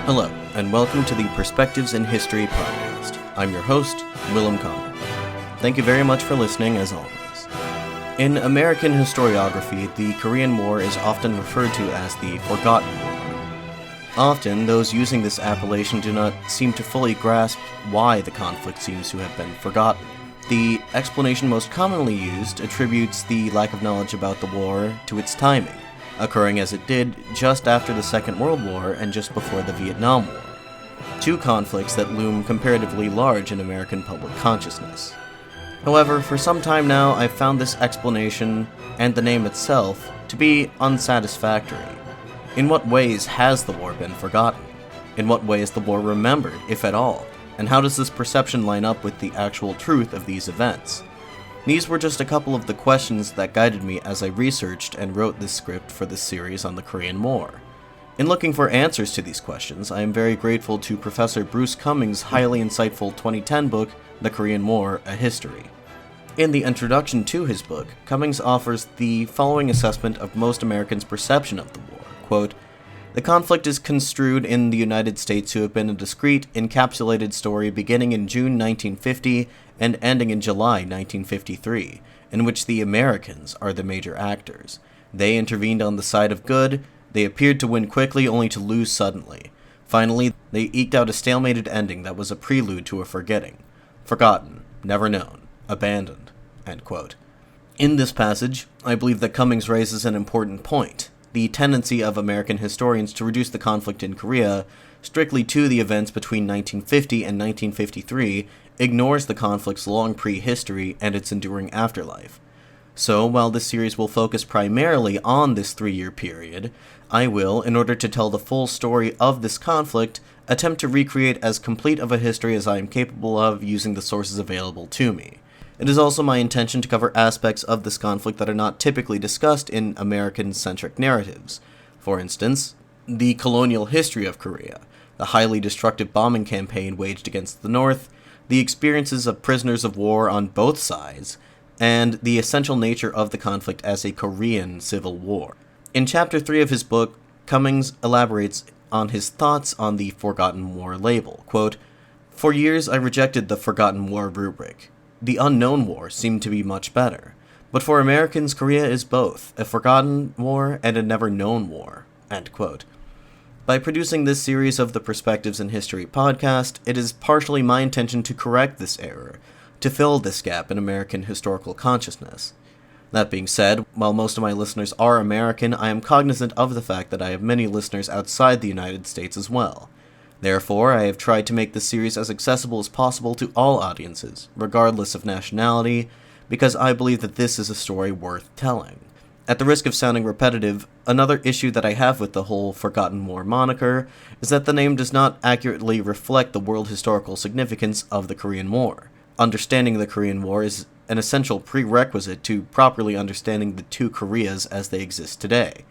Hello, and welcome to the Perspectives in History podcast. I'm your host, Willem Connor. Thank you very much for listening, as always. In American historiography, the Korean War is often referred to as the Forgotten War. Often, those using this appellation do not seem to fully grasp why the conflict seems to have been forgotten. The explanation most commonly used attributes the lack of knowledge about the war to its timing, occurring as it did just after the Second World War and just before the Vietnam War, two conflicts that loom comparatively large in American public consciousness. However, for some time now, I've found this explanation, and the name itself, to be unsatisfactory. In what ways has the war been forgotten? In what way is the war remembered, if at all? And how does this perception line up with the actual truth of these events? These were just a couple of the questions that guided me as I researched and wrote this script for this series on the Korean War. In looking for answers to these questions, I am very grateful to Professor Bruce Cumings' highly insightful 2010 book, The Korean War, A History. In the introduction to his book, Cumings offers the following assessment of most Americans' perception of the war. Quote, "The conflict is construed in the United States to have been a discrete, encapsulated story beginning in June 1950 and ending in July 1953, in which the Americans are the major actors. They intervened on the side of good, they appeared to win quickly only to lose suddenly. Finally, they eked out a stalemated ending that was a prelude to a forgetting. Forgotten, never known, abandoned." End quote. In this passage, I believe that Cumings raises an important point: the tendency of American historians to reduce the conflict in Korea strictly to the events between 1950 and 1953 ignores the conflict's long prehistory and its enduring afterlife. So, while this series will focus primarily on this 3-year period, I will, in order to tell the full story of this conflict, attempt to recreate as complete of a history as I am capable of using the sources available to me. It is also my intention to cover aspects of this conflict that are not typically discussed in American-centric narratives. For instance, the colonial history of Korea, the highly destructive bombing campaign waged against the North, the experiences of prisoners of war on both sides, and the essential nature of the conflict as a Korean civil war. In Chapter 3 of his book, Cumings elaborates on his thoughts on the Forgotten War label. Quote, "For years I rejected the Forgotten War rubric. The unknown war seemed to be much better. But for Americans, Korea is both a forgotten war and a never-known war." End quote. By producing this series of the Perspectives in History podcast, it is partially my intention to correct this error, to fill this gap in American historical consciousness. That being said, while most of my listeners are American, I am cognizant of the fact that I have many listeners outside the United States as well. Therefore, I have tried to make this series as accessible as possible to all audiences, regardless of nationality, because I believe that this is a story worth telling. At the risk of sounding repetitive, another issue that I have with the whole Forgotten War moniker is that the name does not accurately reflect the world historical significance of the Korean War. Understanding the Korean War is an essential prerequisite to properly understanding the two Koreas as they exist today.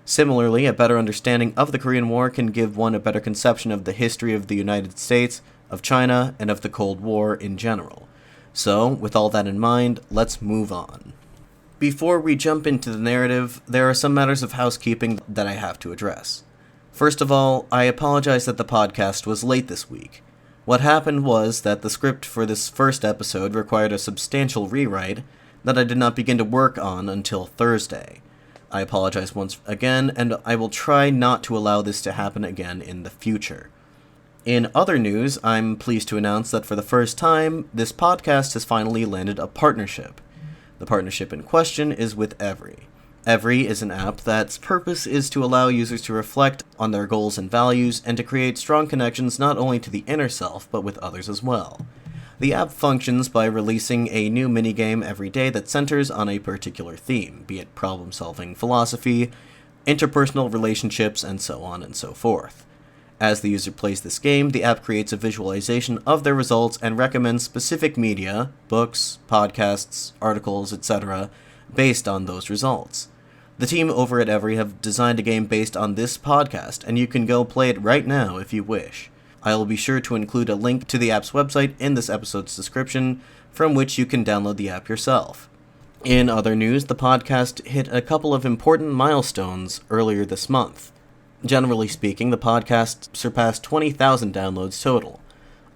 Similarly, a better understanding of the Korean War can give one a better conception of the history of the United States, of China, and of the Cold War in general. So, with all that in mind, let's move on. Before we jump into the narrative, there are some matters of housekeeping that I have to address. First of all, I apologize that the podcast was late this week. What happened was that the script for this first episode required a substantial rewrite that I did not begin to work on until Thursday. I apologize once again, and I will try not to allow this to happen again in the future. In other news, I'm pleased to announce that for the first time, this podcast has finally landed a partnership. The partnership in question is with Every. Every is an app that's purpose is to allow users to reflect on their goals and values and to create strong connections not only to the inner self, but with others as well. The app functions by releasing a new minigame every day that centers on a particular theme, be it problem-solving, philosophy, interpersonal relationships, and so on and so forth. As the user plays this game, the app creates a visualization of their results and recommends specific media, books, podcasts, articles, etc., based on those results. The team over at Every have designed a game based on this podcast, and you can go play it right now if you wish. I will be sure to include a link to the app's website in this episode's description, from which you can download the app yourself. In other news, the podcast hit a couple of important milestones earlier this month. Generally speaking, the podcast surpassed 20,000 downloads total.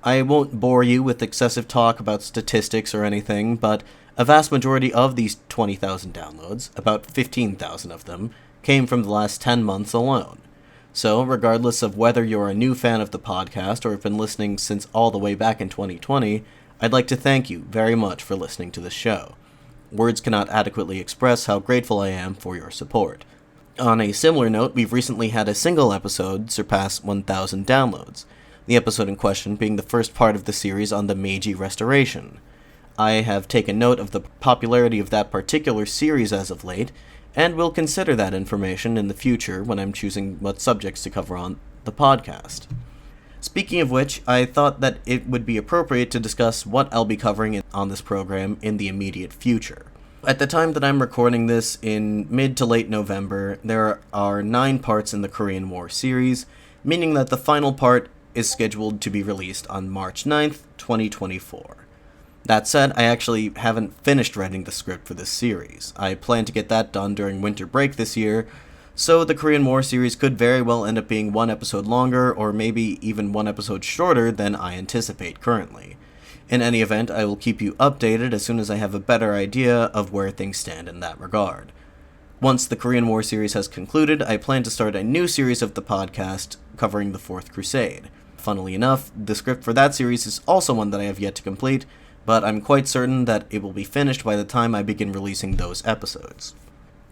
I won't bore you with excessive talk about statistics or anything, but a vast majority of these 20,000 downloads, about 15,000 of them, came from the last 10 months alone. So, regardless of whether you're a new fan of the podcast or have been listening since all the way back in 2020, I'd like to thank you very much for listening to this show. Words cannot adequately express how grateful I am for your support. On a similar note, we've recently had a single episode surpass 1,000 downloads, the episode in question being the first part of the series on the Meiji Restoration. I have taken note of the popularity of that particular series as of late, and will consider that information in the future when I'm choosing what subjects to cover on the podcast. Speaking of which, I thought that it would be appropriate to discuss what I'll be covering on this program in the immediate future. At the time that I'm recording this, in mid to late November, there are 9 parts in the Korean War series, meaning that the final part is scheduled to be released on March 9th, 2024. That said, I actually haven't finished writing the script for this series. I plan to get that done during winter break this year, so the Korean War series could very well end up being 1 episode longer, or maybe even 1 episode shorter than I anticipate currently. In any event, I will keep you updated as soon as I have a better idea of where things stand in that regard. Once the Korean War series has concluded, I plan to start a new series of the podcast covering the Fourth Crusade. Funnily enough, the script for that series is also one that I have yet to complete, but I'm quite certain that it will be finished by the time I begin releasing those episodes.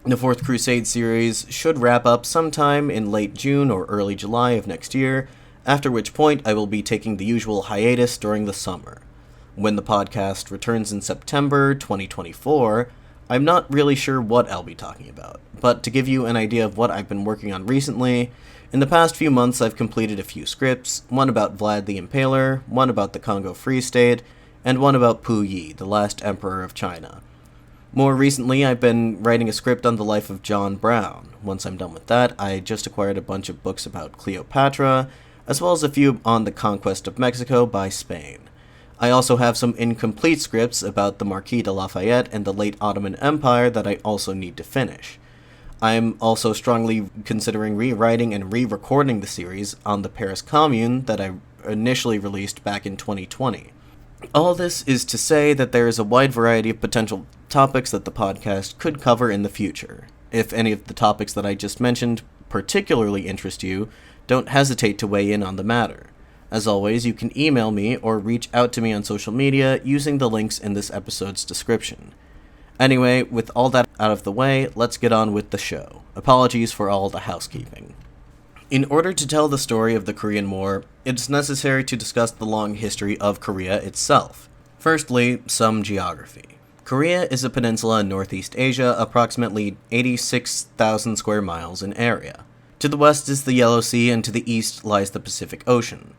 The Fourth Crusade series should wrap up sometime in late June or early July of next year, after which point I will be taking the usual hiatus during the summer. When the podcast returns in September 2024, I'm not really sure what I'll be talking about, but to give you an idea of what I've been working on recently, in the past few months I've completed a few scripts, one about Vlad the Impaler, one about the Congo Free State, and one about Puyi, the last emperor of China. More recently, I've been writing a script on the life of John Brown. Once I'm done with that, I just acquired a bunch of books about Cleopatra, as well as a few on the conquest of Mexico by Spain. I also have some incomplete scripts about the Marquis de Lafayette and the late Ottoman Empire that I also need to finish. I'm also strongly considering rewriting and re-recording the series on the Paris Commune that I initially released back in 2020. All this is to say that there is a wide variety of potential topics that the podcast could cover in the future. If any of the topics that I just mentioned particularly interest you, don't hesitate to weigh in on the matter. As always, you can email me or reach out to me on social media using the links in this episode's description. Anyway, with all that out of the way, let's get on with the show. Apologies for all the housekeeping. In order to tell the story of the Korean War, it is necessary to discuss the long history of Korea itself. Firstly, some geography. Korea is a peninsula in Northeast Asia, approximately 86,000 square miles in area. To the west is the Yellow Sea, and to the east lies the Pacific Ocean.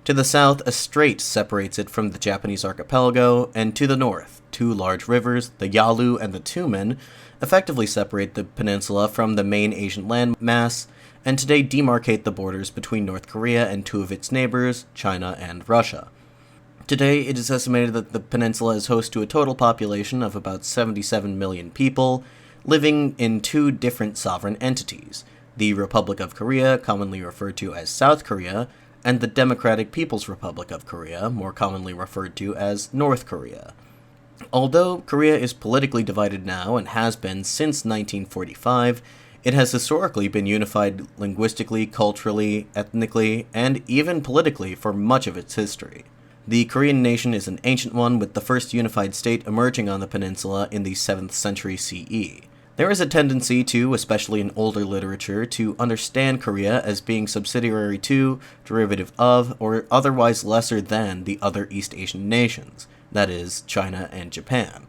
To the south, a strait separates it from the Japanese archipelago, and to the north, 2 large rivers, the Yalu and the Tumen, effectively separate the peninsula from the main Asian landmass, and today demarcate the borders between North Korea and 2 of its neighbors, China and Russia. Today, it is estimated that the peninsula is host to a total population of about 77 million people, living in 2 different sovereign entities, the Republic of Korea, commonly referred to as South Korea, and the Democratic People's Republic of Korea, more commonly referred to as North Korea. Although Korea is politically divided now and has been since 1945, it has historically been unified linguistically, culturally, ethnically, and even politically for much of its history. The Korean nation is an ancient one, with the first unified state emerging on the peninsula in the 7th century CE. There is a tendency to, especially in older literature, to understand Korea as being subsidiary to, derivative of, or otherwise lesser than the other East Asian nations, that is, China and Japan.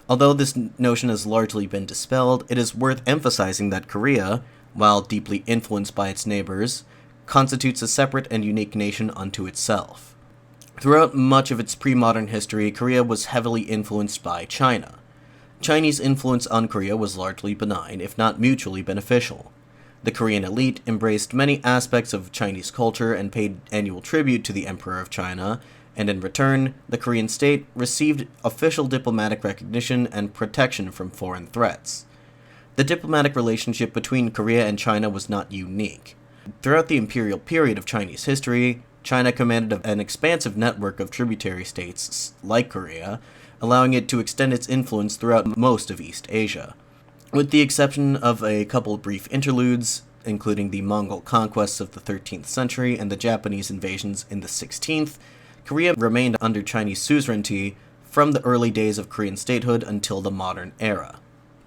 Although this notion has largely been dispelled, it is worth emphasizing that Korea, while deeply influenced by its neighbors, constitutes a separate and unique nation unto itself. Throughout much of its pre-modern history, Korea was heavily influenced by China. Chinese influence on Korea was largely benign, if not mutually beneficial. The Korean elite embraced many aspects of Chinese culture and paid annual tribute to the Emperor of China, and in return, the Korean state received official diplomatic recognition and protection from foreign threats. The diplomatic relationship between Korea and China was not unique. Throughout the imperial period of Chinese history, China commanded an expansive network of tributary states like Korea, allowing it to extend its influence throughout most of East Asia. With the exception of a couple brief interludes, including the Mongol conquests of the 13th century and the Japanese invasions in the 16th, Korea remained under Chinese suzerainty from the early days of Korean statehood until the modern era.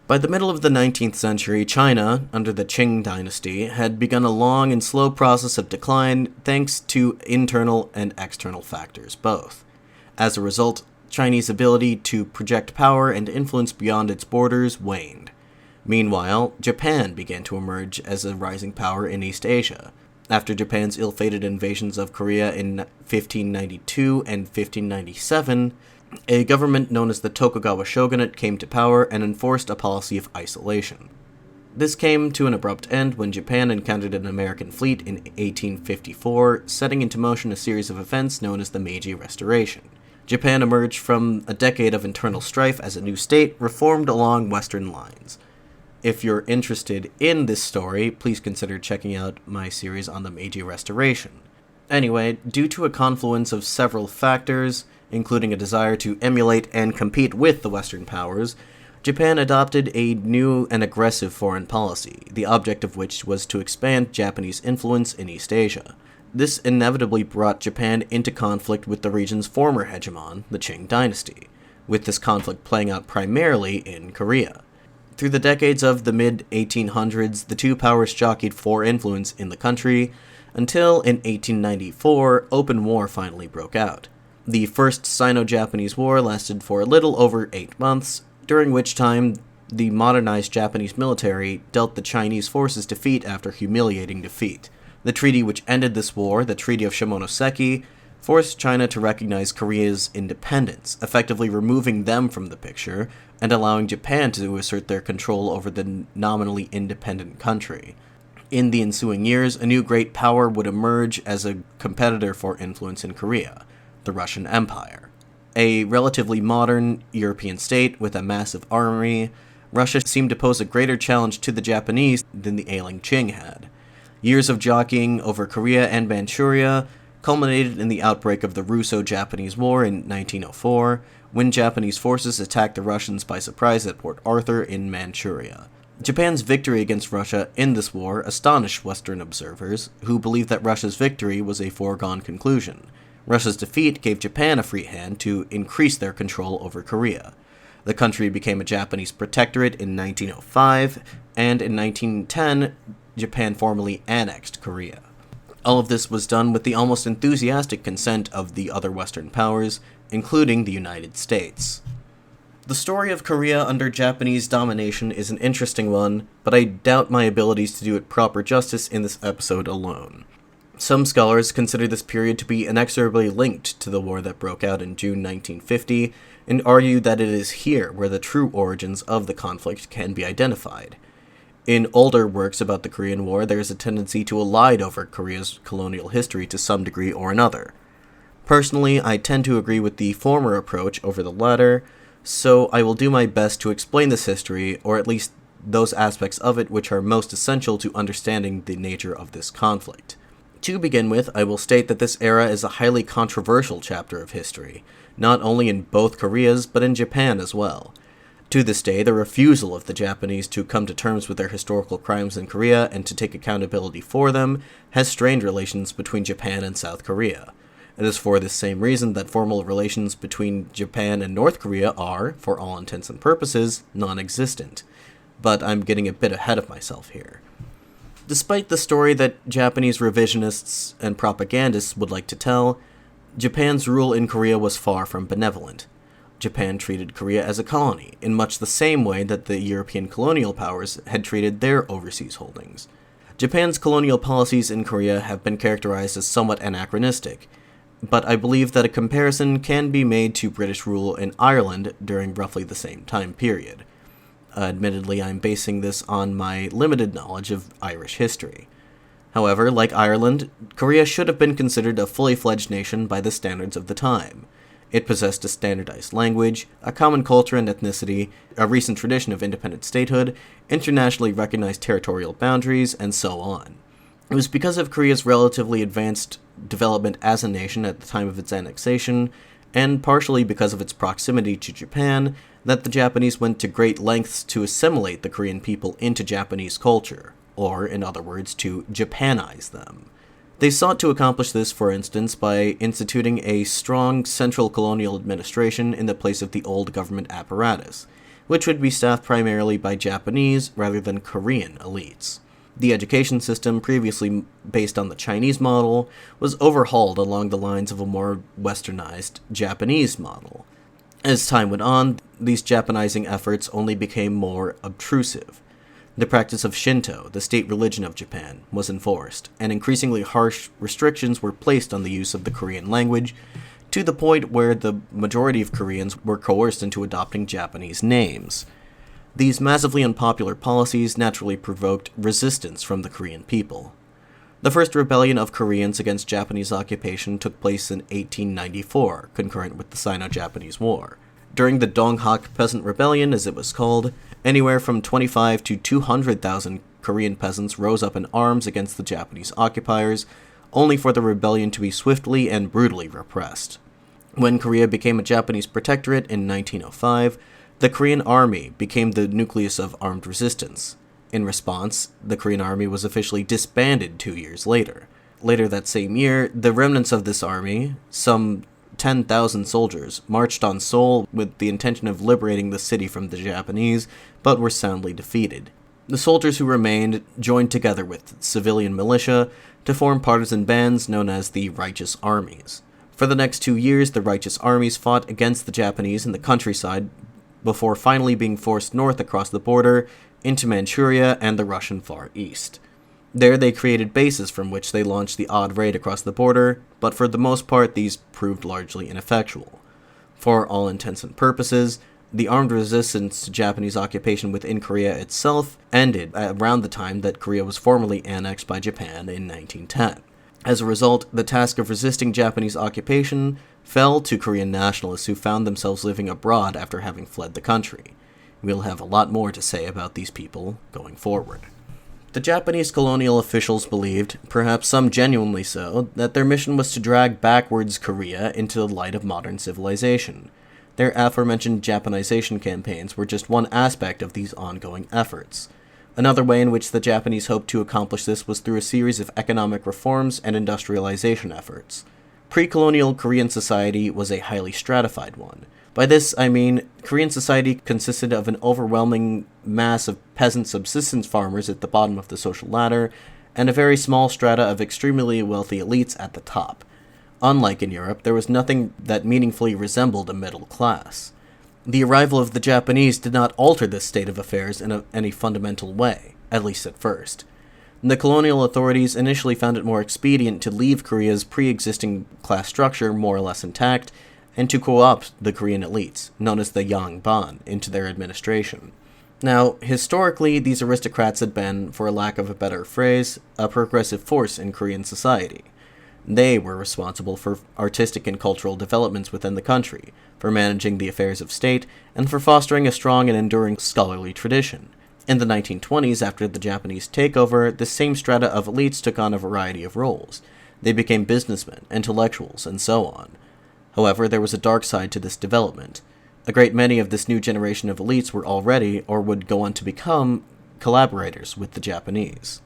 By the middle of the 19th century, China, under the Qing dynasty, had begun a long and slow process of decline thanks to internal and external factors both. As a result, Chinese ability to project power and influence beyond its borders waned. Meanwhile, Japan began to emerge as a rising power in East Asia. After Japan's ill-fated invasions of Korea in 1592 and 1597, a government known as the Tokugawa shogunate came to power and enforced a policy of isolation. This came to an abrupt end when Japan encountered an American fleet in 1854, setting into motion a series of events known as the Meiji Restoration. Japan emerged from a decade of internal strife as a new state, reformed along Western lines. If you're interested in this story, please consider checking out my series on the Meiji Restoration. Anyway, due to a confluence of several factors, including a desire to emulate and compete with the Western powers, Japan adopted a new and aggressive foreign policy, the object of which was to expand Japanese influence in East Asia. This inevitably brought Japan into conflict with the region's former hegemon, the Qing dynasty, with this conflict playing out primarily in Korea. Through the decades of the mid-1800s, the two powers jockeyed for influence in the country, until in 1894, open war finally broke out. The First Sino-Japanese War lasted for a little over 8 months, during which time the modernized Japanese military dealt the Chinese forces defeat after humiliating defeat. The treaty which ended this war, the Treaty of Shimonoseki, forced China to recognize Korea's independence, effectively removing them from the picture and allowing Japan to assert their control over the nominally independent country. In the ensuing years, a new great power would emerge as a competitor for influence in Korea, the Russian Empire. A relatively modern European state with a massive army, Russia seemed to pose a greater challenge to the Japanese than the ailing Qing had. Years of jockeying over Korea and Manchuria culminated in the outbreak of the Russo-Japanese War in 1904, when Japanese forces attacked the Russians by surprise at Port Arthur in Manchuria. Japan's victory against Russia in this war astonished Western observers, who believed that Russia's victory was a foregone conclusion. Russia's defeat gave Japan a free hand to increase their control over Korea. The country became a Japanese protectorate in 1905, and in 1910, Japan formally annexed Korea. All of this was done with the almost enthusiastic consent of the other Western powers, including the United States. The story of Korea under Japanese domination is an interesting one, but I doubt my abilities to do it proper justice in this episode alone. Some scholars consider this period to be inexorably linked to the war that broke out in June 1950, and argue that it is here where the true origins of the conflict can be identified. In older works about the Korean War, there is a tendency to elide over Korea's colonial history to some degree or another. Personally, I tend to agree with the former approach over the latter, so I will do my best to explain this history, or at least those aspects of it which are most essential to understanding the nature of this conflict. To begin with, I will state that this era is a highly controversial chapter of history, not only in both Koreas, but in Japan as well. To this day, the refusal of the Japanese to come to terms with their historical crimes in Korea and to take accountability for them has strained relations between Japan and South Korea. It is for this same reason that formal relations between Japan and North Korea are, for all intents and purposes, non-existent. But I'm getting a bit ahead of myself here. Despite the story that Japanese revisionists and propagandists would like to tell, Japan's rule in Korea was far from benevolent. Japan treated Korea as a colony, in much the same way that the European colonial powers had treated their overseas holdings. Japan's colonial policies in Korea have been characterized as somewhat anachronistic, but I believe that a comparison can be made to British rule in Ireland during roughly the same time period. Admittedly, I'm basing this on my limited knowledge of Irish history. However, like Ireland, Korea should have been considered a fully fledged nation by the standards of the time. It possessed a standardized language, a common culture and ethnicity, a recent tradition of independent statehood, internationally recognized territorial boundaries, and so on. It was because of Korea's relatively advanced development as a nation at the time of its annexation, and partially because of its proximity to Japan, that the Japanese went to great lengths to assimilate the Korean people into Japanese culture, or, in other words, to Japanize them. They sought to accomplish this, for instance, by instituting a strong central colonial administration in the place of the old government apparatus, which would be staffed primarily by Japanese rather than Korean elites. The education system, previously based on the Chinese model, was overhauled along the lines of a more westernized Japanese model. As time went on, these Japanizing efforts only became more obtrusive. The practice of Shinto, the state religion of Japan, was enforced, and increasingly harsh restrictions were placed on the use of the Korean language, to the point where the majority of Koreans were coerced into adopting Japanese names. These massively unpopular policies naturally provoked resistance from the Korean people. The first rebellion of Koreans against Japanese occupation took place in 1894, concurrent with the Sino-Japanese War. During the Donghak Peasant Rebellion, as it was called, anywhere from 25 to 200,000 Korean peasants rose up in arms against the Japanese occupiers, only for the rebellion to be swiftly and brutally repressed. When Korea became a Japanese protectorate in 1905, the Korean Army became the nucleus of armed resistance. In response, the Korean Army was officially disbanded 2 years later. Later that same year, the remnants of this army, some 10,000 soldiers, marched on Seoul with the intention of liberating the city from the Japanese, but were soundly defeated. The soldiers who remained joined together with civilian militia to form partisan bands known as the Righteous Armies. For the next 2 years, the Righteous Armies fought against the Japanese in the countryside, before finally being forced north across the border into Manchuria and the Russian Far East. There they created bases from which they launched the odd raid across the border, but for the most part these proved largely ineffectual. For all intents and purposes, the armed resistance to Japanese occupation within Korea itself ended around the time that Korea was formally annexed by Japan in 1910. As a result, the task of resisting Japanese occupation fell to Korean nationalists who found themselves living abroad after having fled the country. We'll have a lot more to say about these people going forward. The Japanese colonial officials believed, perhaps some genuinely so, that their mission was to drag backwards Korea into the light of modern civilization. Their aforementioned Japanization campaigns were just one aspect of these ongoing efforts. Another way in which the Japanese hoped to accomplish this was through a series of economic reforms and industrialization efforts. Pre-colonial Korean society was a highly stratified one. By this, I mean Korean society consisted of an overwhelming mass of peasant subsistence farmers at the bottom of the social ladder, and a very small strata of extremely wealthy elites at the top. Unlike in Europe, there was nothing that meaningfully resembled a middle class. The arrival of the Japanese did not alter this state of affairs in any fundamental way, at least at first. The colonial authorities initially found it more expedient to leave Korea's pre-existing class structure more or less intact, and to co-opt the Korean elites, known as the Yangban, into their administration. Now, historically, these aristocrats had been, for lack of a better phrase, a progressive force in Korean society. They were responsible for artistic and cultural developments within the country, for managing the affairs of state, and for fostering a strong and enduring scholarly tradition. In the 1920s, after the Japanese takeover, the same strata of elites took on a variety of roles. They became businessmen, intellectuals, and so on. However, there was a dark side to this development. A great many of this new generation of elites were already, or would go on to become, collaborators with the Japanese.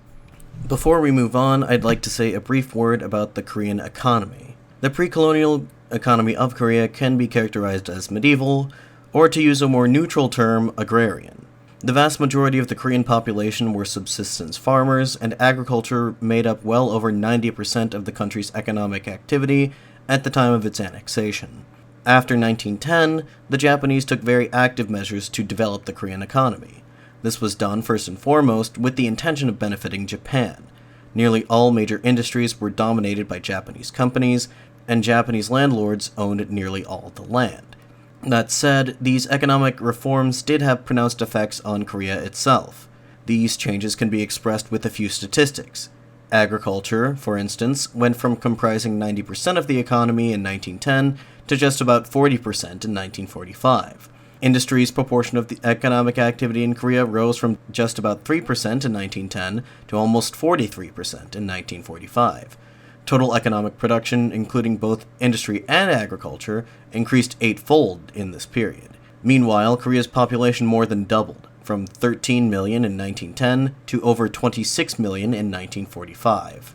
Before we move on, I'd like to say a brief word about the Korean economy. The pre-colonial economy of Korea can be characterized as medieval, or to use a more neutral term, agrarian. The vast majority of the Korean population were subsistence farmers, and agriculture made up well over 90% of the country's economic activity at the time of its annexation. After 1910, the Japanese took very active measures to develop the Korean economy. This was done first and foremost with the intention of benefiting Japan. Nearly all major industries were dominated by Japanese companies, and Japanese landlords owned nearly all the land. That said, these economic reforms did have pronounced effects on Korea itself. These changes can be expressed with a few statistics. Agriculture, for instance, went from comprising 90% of the economy in 1910 to just about 40% in 1945. Industry's proportion of the economic activity in Korea rose from just about 3% in 1910 to almost 43% in 1945. Total economic production, including both industry and agriculture, increased eightfold in this period. Meanwhile, Korea's population more than doubled, from 13 million in 1910 to over 26 million in 1945.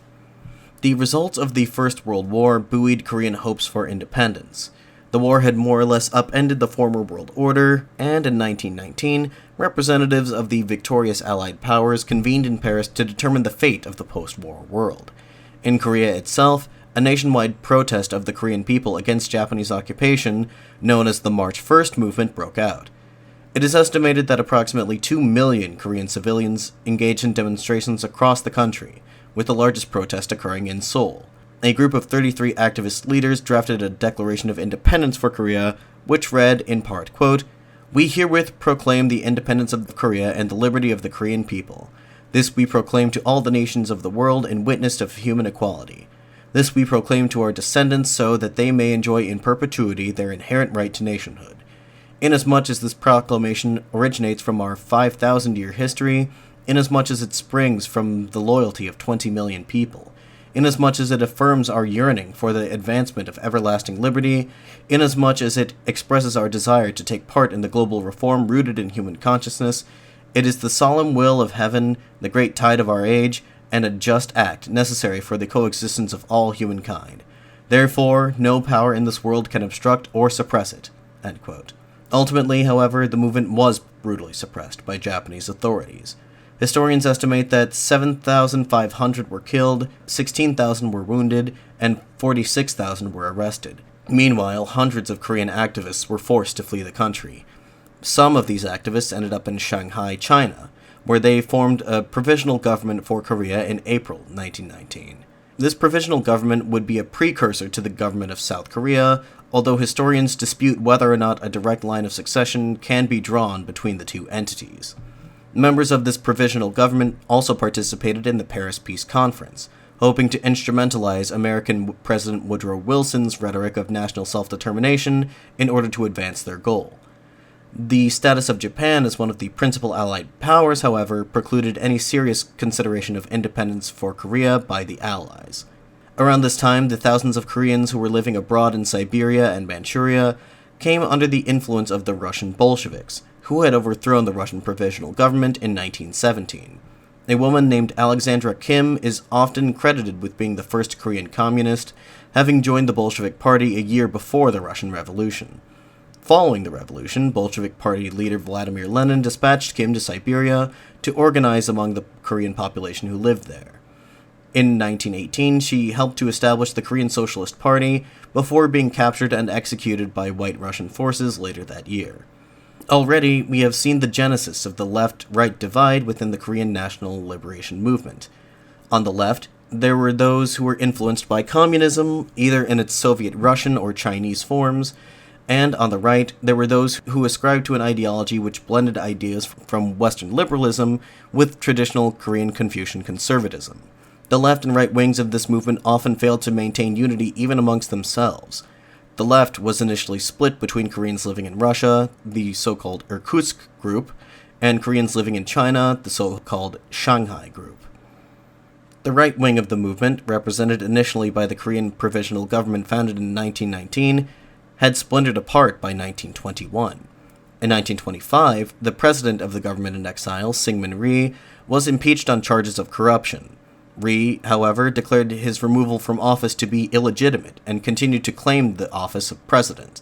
The results of the First World War buoyed Korean hopes for independence. The war had more or less upended the former world order, and in 1919, representatives of the victorious Allied powers convened in Paris to determine the fate of the post-war world. In Korea itself, a nationwide protest of the Korean people against Japanese occupation, known as the March 1st movement, broke out. It is estimated that approximately 2 million Korean civilians engaged in demonstrations across the country, with the largest protest occurring in Seoul. A group of 33 activist leaders drafted a Declaration of Independence for Korea, which read, in part, quote, "We herewith proclaim the independence of Korea and the liberty of the Korean people. This we proclaim to all the nations of the world in witness of human equality. This we proclaim to our descendants so that they may enjoy in perpetuity their inherent right to nationhood. Inasmuch as this proclamation originates from our 5,000-year history, inasmuch as it springs from the loyalty of 20 million people, inasmuch as it affirms our yearning for the advancement of everlasting liberty, inasmuch as it expresses our desire to take part in the global reform rooted in human consciousness, it is the solemn will of heaven, the great tide of our age, and a just act necessary for the coexistence of all humankind. Therefore, no power in this world can obstruct or suppress it." End quote. Ultimately, however, the movement was brutally suppressed by Japanese authorities. Historians estimate that 7,500 were killed, 16,000 were wounded, and 46,000 were arrested. Meanwhile, hundreds of Korean activists were forced to flee the country. Some of these activists ended up in Shanghai, China, where they formed a provisional government for Korea in April 1919. This provisional government would be a precursor to the government of South Korea, although historians dispute whether or not a direct line of succession can be drawn between the two entities. Members of this provisional government also participated in the Paris Peace Conference, hoping to instrumentalize American President Woodrow Wilson's rhetoric of national self-determination in order to advance their goal. The status of Japan as one of the principal Allied powers, however, precluded any serious consideration of independence for Korea by the Allies. Around this time, the thousands of Koreans who were living abroad in Siberia and Manchuria came under the influence of the Russian Bolsheviks, who had overthrown the Russian Provisional Government in 1917. A woman named Alexandra Kim is often credited with being the first Korean communist, having joined the Bolshevik Party a year before the Russian Revolution. Following the revolution, Bolshevik Party leader Vladimir Lenin dispatched Kim to Siberia to organize among the Korean population who lived there. In 1918, she helped to establish the Korean Socialist Party before being captured and executed by White Russian forces later that year. Already, we have seen the genesis of the left-right divide within the Korean national liberation movement. On the left, there were those who were influenced by communism, either in its Soviet Russian or Chinese forms, and on the right, there were those who ascribed to an ideology which blended ideas from Western liberalism with traditional Korean Confucian conservatism. The left and right wings of this movement often failed to maintain unity even amongst themselves. The left was initially split between Koreans living in Russia, the so-called Irkutsk group, and Koreans living in China, the so-called Shanghai group. The right wing of the movement, represented initially by the Korean Provisional Government founded in 1919, had splintered apart by 1921. In 1925, the president of the government in exile, Syngman Rhee, was impeached on charges of corruption. Rhee, however, declared his removal from office to be illegitimate and continued to claim the office of president.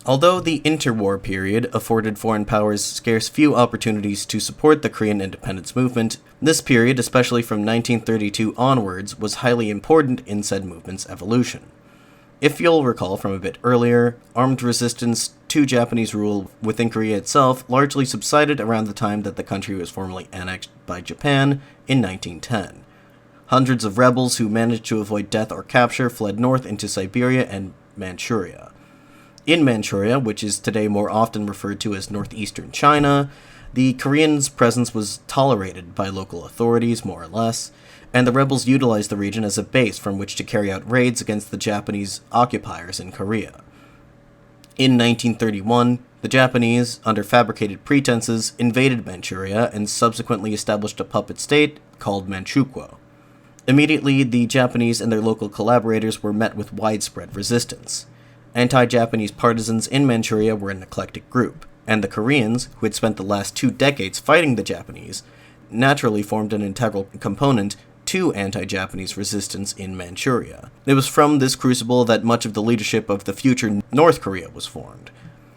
Although the interwar period afforded foreign powers scarce few opportunities to support the Korean independence movement, this period, especially from 1932 onwards, was highly important in said movement's evolution. If you'll recall from a bit earlier, armed resistance to Japanese rule within Korea itself largely subsided around the time that the country was formally annexed by Japan in 1910. Hundreds of rebels who managed to avoid death or capture fled north into Siberia and Manchuria. In Manchuria, which is today more often referred to as northeastern China, the Koreans' presence was tolerated by local authorities, more or less, and the rebels utilized the region as a base from which to carry out raids against the Japanese occupiers in Korea. In 1931, The Japanese, under fabricated pretenses, invaded Manchuria and subsequently established a puppet state called Manchukuo. Immediately, the Japanese and their local collaborators were met with widespread resistance. Anti-Japanese partisans in Manchuria were an eclectic group, and the Koreans, who had spent the last 2 decades fighting the Japanese, naturally formed an integral component to anti-Japanese resistance in Manchuria. It was from this crucible that much of the leadership of the future North Korea was formed.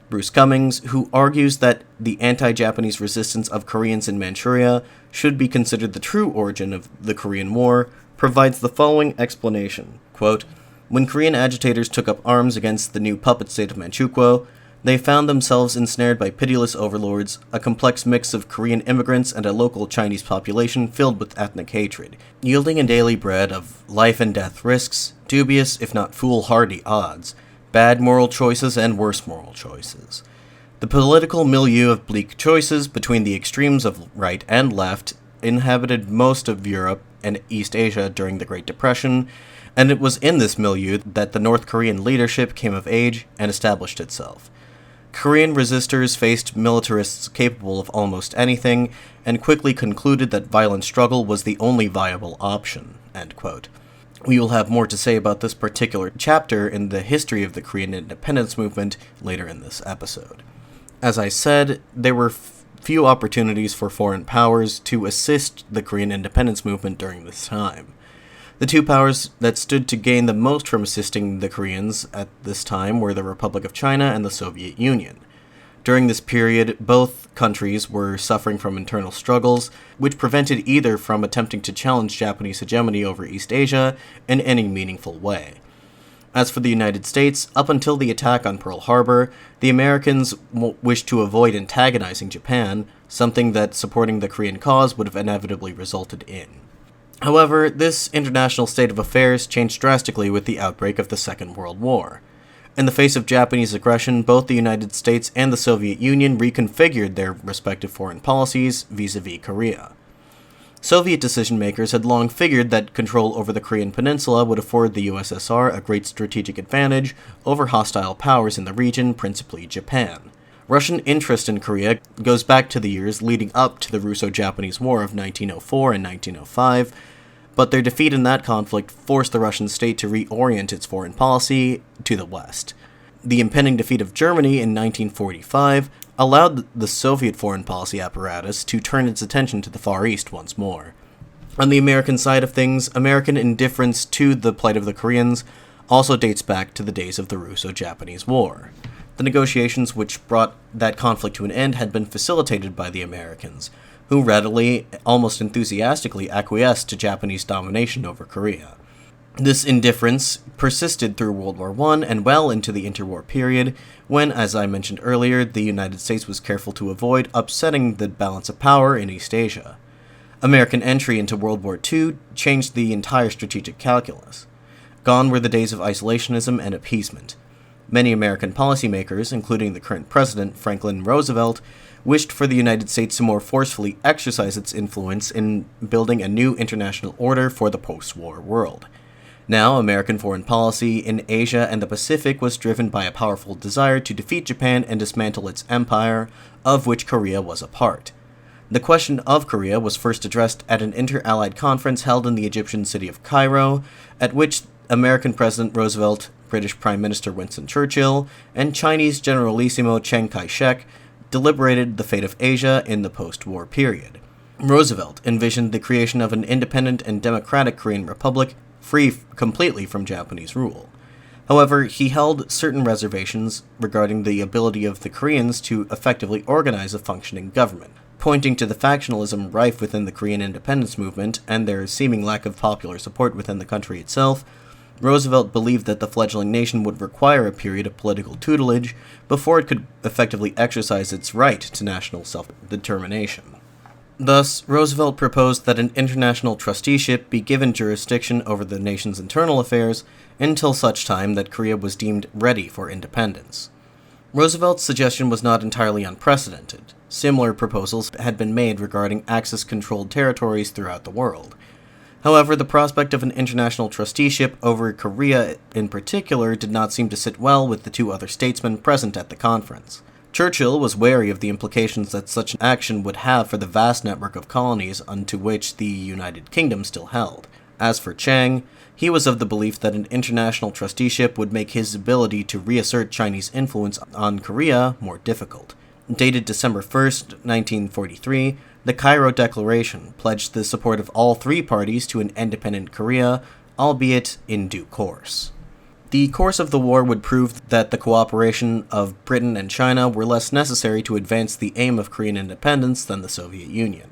Bruce Cumings, who argues that the anti-Japanese resistance of Koreans in Manchuria should be considered the true origin of the Korean War, provides the following explanation. Quote, "When Korean agitators took up arms against the new puppet state of Manchukuo, they found themselves ensnared by pitiless overlords, a complex mix of Korean immigrants and a local Chinese population filled with ethnic hatred, yielding a daily bread of life and death risks, dubious if not foolhardy odds, bad moral choices and worse moral choices. The political milieu of bleak choices between the extremes of right and left inhabited most of Europe and East Asia during the Great Depression, and it was in this milieu that the North Korean leadership came of age and established itself. Korean resistors faced militarists capable of almost anything, and quickly concluded that violent struggle was the only viable option." End quote. We will have more to say about this particular chapter in the history of the Korean independence movement later in this episode. As I said, there were few opportunities for foreign powers to assist the Korean independence movement during this time. The 2 powers that stood to gain the most from assisting the Koreans at this time were the Republic of China and the Soviet Union. During this period, both countries were suffering from internal struggles, which prevented either from attempting to challenge Japanese hegemony over East Asia in any meaningful way. As for the United States, up until the attack on Pearl Harbor, the Americans wished to avoid antagonizing Japan, something that supporting the Korean cause would have inevitably resulted in. However, this international state of affairs changed drastically with the outbreak of the Second World War. In the face of Japanese aggression, both the United States and the Soviet Union reconfigured their respective foreign policies vis-a-vis Korea. Soviet decision-makers had long figured that control over the Korean peninsula would afford the USSR a great strategic advantage over hostile powers in the region, principally Japan. Russian interest in Korea goes back to the years leading up to the Russo-Japanese War of 1904 and 1905, but their defeat in that conflict forced the Russian state to reorient its foreign policy to the West. The impending defeat of Germany in 1945 allowed the Soviet foreign policy apparatus to turn its attention to the Far East once more. On the American side of things, American indifference to the plight of the Koreans also dates back to the days of the Russo-Japanese War. The negotiations which brought that conflict to an end had been facilitated by the Americans, who readily, almost enthusiastically, acquiesced to Japanese domination over Korea. This indifference persisted through World War I and well into the interwar period, when, as I mentioned earlier, the United States was careful to avoid upsetting the balance of power in East Asia. American entry into World War II changed the entire strategic calculus. Gone were the days of isolationism and appeasement. Many American policymakers, including the current president, Franklin Roosevelt, wished for the United States to more forcefully exercise its influence in building a new international order for the post-war world. Now, American foreign policy in Asia and the Pacific was driven by a powerful desire to defeat Japan and dismantle its empire, of which Korea was a part. The question of Korea was first addressed at an inter-allied conference held in the Egyptian city of Cairo, at which American President Roosevelt, British Prime Minister Winston Churchill, and Chinese Generalissimo Chiang Kai-shek deliberated the fate of Asia in the post-war period. Roosevelt envisioned the creation of an independent and democratic Korean republic free completely from Japanese rule. However, he held certain reservations regarding the ability of the Koreans to effectively organize a functioning government. Pointing to the factionalism rife within the Korean independence movement and their seeming lack of popular support within the country itself, Roosevelt believed that the fledgling nation would require a period of political tutelage before it could effectively exercise its right to national self-determination. Thus, Roosevelt proposed that an international trusteeship be given jurisdiction over the nation's internal affairs until such time that Korea was deemed ready for independence. Roosevelt's suggestion was not entirely unprecedented. Similar proposals had been made regarding Axis-controlled territories throughout the world. However, the prospect of an international trusteeship over Korea in particular did not seem to sit well with the 2 other statesmen present at the conference. Churchill was wary of the implications that such an action would have for the vast network of colonies unto which the United Kingdom still held. As for Chiang, he was of the belief that an international trusteeship would make his ability to reassert Chinese influence on Korea more difficult. Dated December 1st, 1943, the Cairo Declaration pledged the support of all three parties to an independent Korea, albeit in due course. The course of the war would prove that the cooperation of Britain and China were less necessary to advance the aim of Korean independence than the Soviet Union.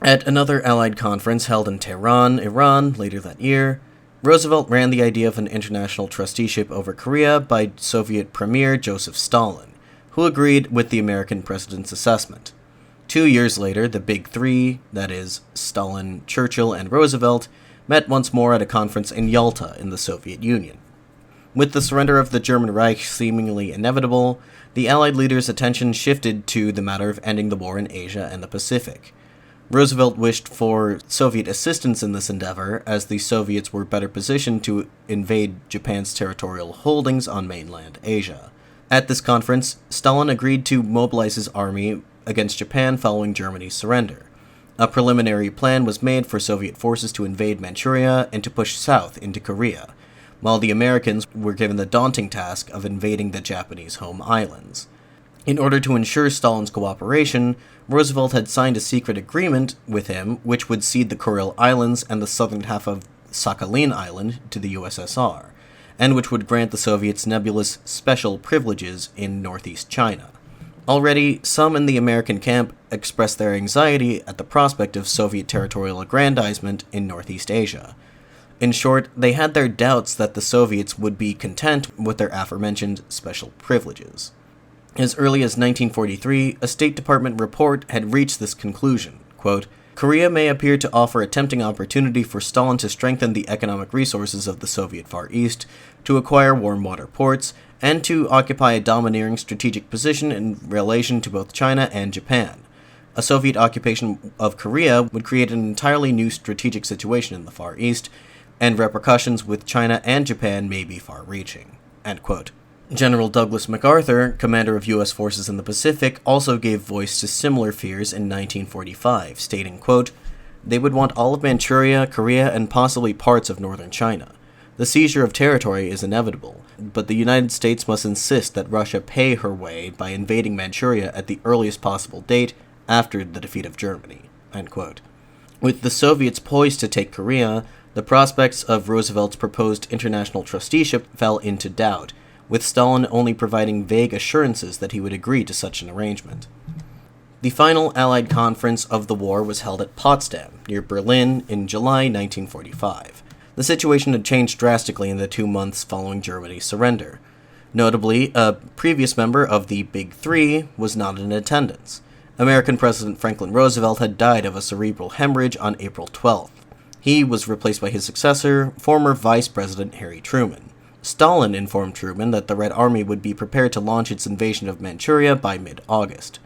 At another Allied conference held in Tehran, Iran, later that year, Roosevelt ran the idea of an international trusteeship over Korea by Soviet Premier Joseph Stalin, who agreed with the American president's assessment. 2 years later, the Big Three, that is, Stalin, Churchill, and Roosevelt, met once more at a conference in Yalta in the Soviet Union. With the surrender of the German Reich seemingly inevitable, the Allied leaders' attention shifted to the matter of ending the war in Asia and the Pacific. Roosevelt wished for Soviet assistance in this endeavor, as the Soviets were better positioned to invade Japan's territorial holdings on mainland Asia. At this conference, Stalin agreed to mobilize his army against Japan following Germany's surrender. A preliminary plan was made for Soviet forces to invade Manchuria and to push south into Korea, while the Americans were given the daunting task of invading the Japanese home islands. In order to ensure Stalin's cooperation, Roosevelt had signed a secret agreement with him which would cede the Kuril Islands and the southern half of Sakhalin Island to the USSR, and which would grant the Soviets nebulous special privileges in northeast China. Already, some in the American camp expressed their anxiety at the prospect of Soviet territorial aggrandizement in Northeast Asia. In short, they had their doubts that the Soviets would be content with their aforementioned special privileges. As early as 1943, a State Department report had reached this conclusion, quote, Korea may appear to offer a tempting opportunity for Stalin to strengthen the economic resources of the Soviet Far East, to acquire warm water ports, and to occupy a domineering strategic position in relation to both China and Japan. A Soviet occupation of Korea would create an entirely new strategic situation in the Far East, and repercussions with China and Japan may be far-reaching. End quote. General Douglas MacArthur, commander of U.S. forces in the Pacific, also gave voice to similar fears in 1945, stating, quote, They would want all of Manchuria, Korea, and possibly parts of northern China. The seizure of territory is inevitable, but the United States must insist that Russia pay her way by invading Manchuria at the earliest possible date after the defeat of Germany. End quote. With the Soviets poised to take Korea, the prospects of Roosevelt's proposed international trusteeship fell into doubt, with Stalin only providing vague assurances that he would agree to such an arrangement. The final Allied conference of the war was held at Potsdam, near Berlin, in July 1945. The situation had changed drastically in the 2 months following Germany's surrender. Notably, a previous member of the Big Three was not in attendance. American President Franklin Roosevelt had died of a cerebral hemorrhage on April 12th. He was replaced by his successor, former Vice President Harry Truman. Stalin informed Truman that the Red Army would be prepared to launch its invasion of Manchuria by mid-August.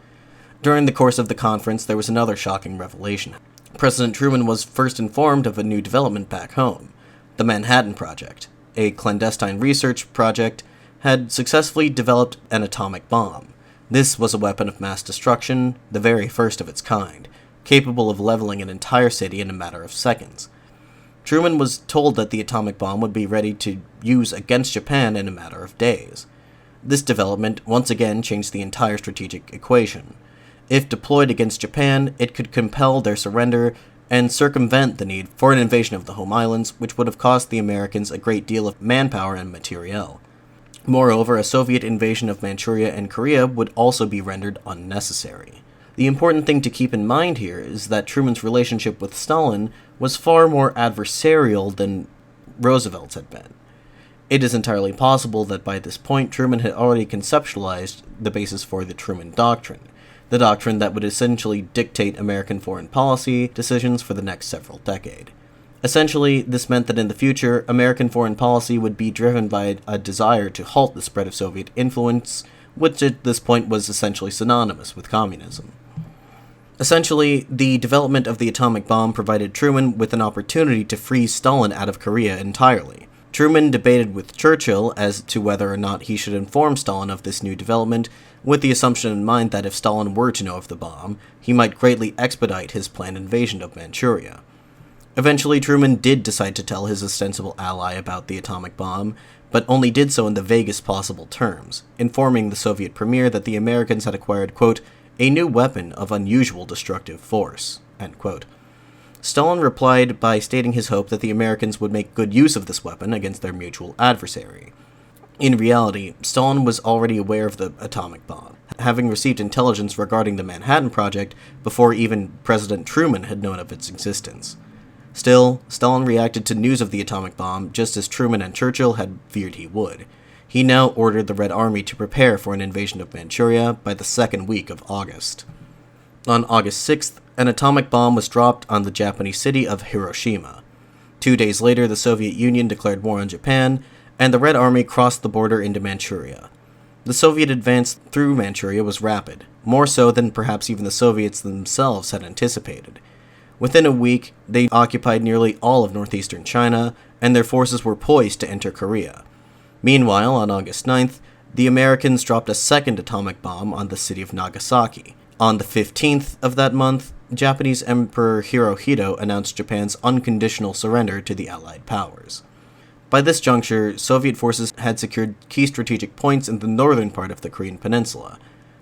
During the course of the conference, there was another shocking revelation. President Truman was first informed of a new development back home. The Manhattan Project, a clandestine research project, had successfully developed an atomic bomb. This was a weapon of mass destruction, the very first of its kind, capable of leveling an entire city in a matter of seconds. Truman was told that the atomic bomb would be ready to use against Japan in a matter of days. This development once again changed the entire strategic equation. If deployed against Japan, it could compel their surrender and circumvent the need for an invasion of the home islands, which would have cost the Americans a great deal of manpower and materiel. Moreover, a Soviet invasion of Manchuria and Korea would also be rendered unnecessary. The important thing to keep in mind here is that Truman's relationship with Stalin was far more adversarial than Roosevelt's had been. It is entirely possible that by this point Truman had already conceptualized the basis for the Truman Doctrine, the doctrine that would essentially dictate American foreign policy decisions for the next several decades. Essentially, this meant that in the future, American foreign policy would be driven by a desire to halt the spread of Soviet influence, which at this point was essentially synonymous with communism. Essentially, the development of the atomic bomb provided Truman with an opportunity to free Stalin out of Korea entirely. Truman debated with Churchill as to whether or not he should inform Stalin of this new development, with the assumption in mind that if Stalin were to know of the bomb, he might greatly expedite his planned invasion of Manchuria. Eventually, Truman did decide to tell his ostensible ally about the atomic bomb, but only did so in the vaguest possible terms, informing the Soviet premier that the Americans had acquired, quote, a new weapon of unusual destructive force, end quote. Stalin replied by stating his hope that the Americans would make good use of this weapon against their mutual adversary. In reality, Stalin was already aware of the atomic bomb, having received intelligence regarding the Manhattan Project before even President Truman had known of its existence. Still, Stalin reacted to news of the atomic bomb just as Truman and Churchill had feared he would. He now ordered the Red Army to prepare for an invasion of Manchuria by the second week of August. On August 6th, an atomic bomb was dropped on the Japanese city of Hiroshima. 2 days later, the Soviet Union declared war on Japan, and the Red Army crossed the border into Manchuria. The Soviet advance through Manchuria was rapid, more so than perhaps even the Soviets themselves had anticipated. Within a week, they occupied nearly all of northeastern China, and their forces were poised to enter Korea. Meanwhile, on August 9th, the Americans dropped a second atomic bomb on the city of Nagasaki. On the 15th of that month, Japanese Emperor Hirohito announced Japan's unconditional surrender to the Allied powers. By this juncture, Soviet forces had secured key strategic points in the northern part of the Korean peninsula,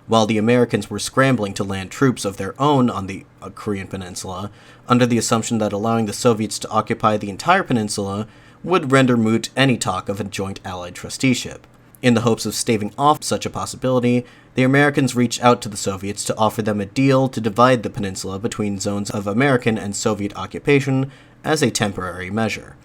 while the Americans were scrambling to land troops of their own on the Korean peninsula, under the assumption that allowing the Soviets to occupy the entire peninsula would render moot any talk of a joint Allied trusteeship. In the hopes of staving off such a possibility, the Americans reached out to the Soviets to offer them a deal to divide the peninsula between zones of American and Soviet occupation as a temporary measure.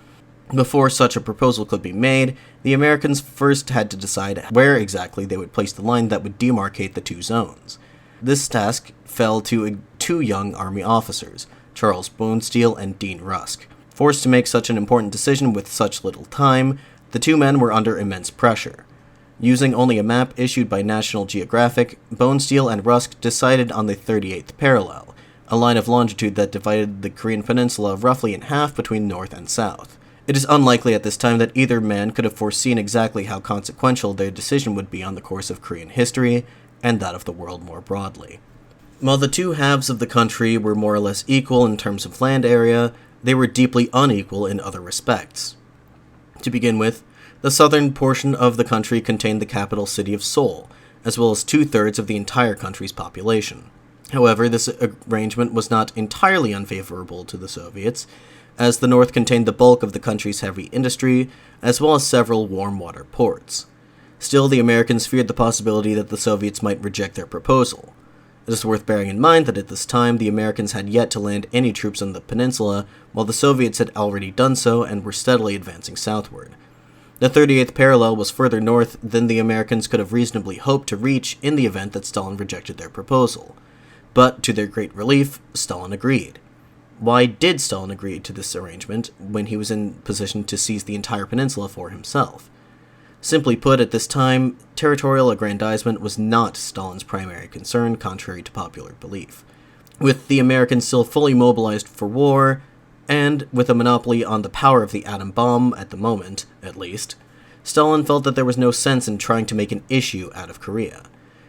Before such a proposal could be made, the Americans first had to decide where exactly they would place the line that would demarcate the two zones. This task fell to two young Army officers, Charles Bonesteel and Dean Rusk. Forced to make such an important decision with such little time, the two men were under immense pressure. Using only a map issued by National Geographic, Bonesteel and Rusk decided on the 38th parallel, a line of longitude that divided the Korean peninsula roughly in half between north and south. It is unlikely at this time that either man could have foreseen exactly how consequential their decision would be on the course of Korean history, and that of the world more broadly. While the two halves of the country were more or less equal in terms of land area, they were deeply unequal in other respects. To begin with, the southern portion of the country contained the capital city of Seoul, as well as 2/3 of the entire country's population. However, this arrangement was not entirely unfavorable to the Soviets, as the north contained the bulk of the country's heavy industry, as well as several warm water ports. Still, the Americans feared the possibility that the Soviets might reject their proposal. It is worth bearing in mind that at this time, the Americans had yet to land any troops on the peninsula, while the Soviets had already done so and were steadily advancing southward. The 38th parallel was further north than the Americans could have reasonably hoped to reach in the event that Stalin rejected their proposal. But, to their great relief, Stalin agreed. Why did Stalin agree to this arrangement when he was in position to seize the entire peninsula for himself? Simply put, at this time, territorial aggrandizement was not Stalin's primary concern, contrary to popular belief. With the Americans still fully mobilized for war, and with a monopoly on the power of the atom bomb at the moment, at least, Stalin felt that there was no sense in trying to make an issue out of Korea.